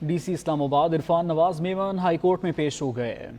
D C Islamabad Irfan Nawaz Memon high court में पेश हो गए।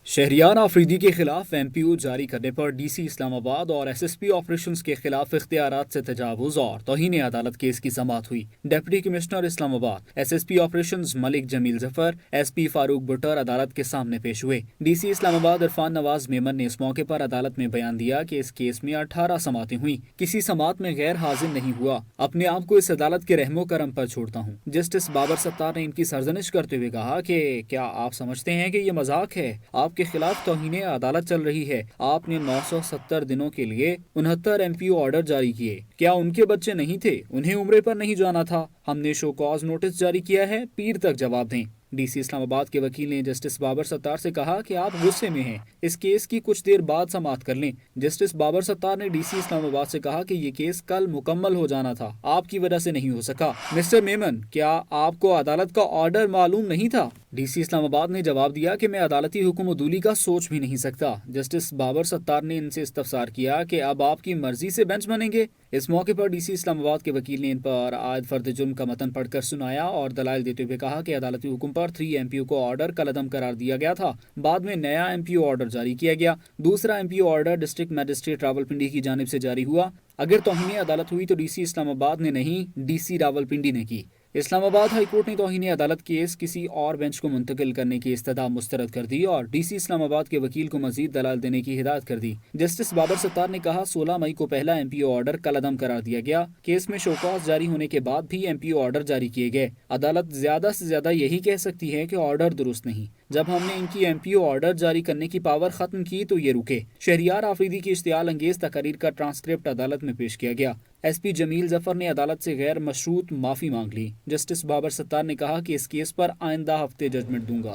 शहरियार आफरीदी के खिलाफ एमपीओ जारी करने पर डीसी इस्लामाबाद और एसएसपी ऑपरेशंस के खिलाफ इख्तियारात से तजावुज और तौहीन अदालत केस की समाअत हुई। Deputy commissioner Islamabad SSP operations Malik Jamil Zafar SP Farooq Buttar अदालत के सामने पेश हुए। डीसी इस्लामाबाद इरफान नवाज मेमन ने इस मौके पर अदालत में बयान दिया कि इस केस में 18 समातें हुई, किसी समात में गैर हाजिर नहीं हुआ। अपने आप को इस अदालत के रहमो करम पर छोड़ता हूँ। जस्टिस बाबर सत्तार ने इनकी सरजनिश करते हुए कहा कि क्या आप समझते हैं कि ये मजाक है? आपके खिलाफ तौहीन अदालत चल रही है। आपने 970 दिनों के लिए 69 एमपीओ ऑर्डर जारी किए। क्या उनके बच्चे नहीं थे? उन्हें उम्रे पर नहीं जाना था? हमने शो कॉज नोटिस जारी किया है, पीर तक जवाब दें। डीसी इस्लामाबाद के वकील ने जस्टिस बाबर सत्तार से कहा कि आप गुस्से में हैं, इस केस की कुछ देर बाद समाअत कर लें। जस्टिस बाबर सत्तार ने डीसी इस्लामाबाद से कहा कि ये केस कल मुकम्मल हो जाना था, आपकी वजह से नहीं हो सका। मिस्टर मेमन, क्या आपको अदालत का ऑर्डर मालूम नहीं था? डीसी इस्लामाबाद ने जवाब दिया कि मैं अदालती हुक्म अदूली का सोच भी नहीं सकता। जस्टिस बाबर सत्तार ने इनसे इस्तफसार किया कि अब आपकी मर्जी से बेंच बनेंगे। इस मौके पर डीसी इस्लामाबाद के वकील ने इन पर आयद फर्द जुर्म का मतन पढ़कर सुनाया और दलाइल देते हुए कहा कि अदालती हुक्म पर 3 एमपीओ को ऑर्डर कलअदम करार दिया गया था। बाद में नया एमपीओ ऑर्डर जारी किया गया। दूसरा MPO order district magistrate Rawalpindi की जानिब से जारी हुआ। अगर तौहीन अदालत हुई तो डीसी इस्लामाबाद ने नहीं, डीसी रावलपिंडी ने की। इस्लामाबाद हाई कोर्ट ने तौहीन अदालत केस किसी और बेंच को मुंतकिल करने की इस्तदा मुस्तरद कर दी और डीसी इस्लामाबाद के वकील को मजीद दलाल देने की हिदायत कर दी। जस्टिस बाबर सत्तार ने कहा 16 मई को पहला एमपीओ ऑर्डर कलअदम करार दिया गया। केस में शोकॉज जारी होने के बाद भी एमपीओ ऑर्डर जारी किए गए। अदालत ज्यादा से ज्यादा यही कह सकती है कि ऑर्डर दुरुस्त नहीं। जब हमने इनकी एमपीओ ऑर्डर जारी करने की पावर खत्म की तो ये रुके। शहरियार आफरीदी की इश्तियाल अंगेज तकरीर का ट्रांसक्रिप्ट अदालत में पेश किया गया। एसपी जमील जफर ने अदालत से गैर मशरूत माफी मांग ली। जस्टिस बाबर सत्तार ने कहा कि इस केस पर आइंदा हफ्ते जजमेंट दूंगा।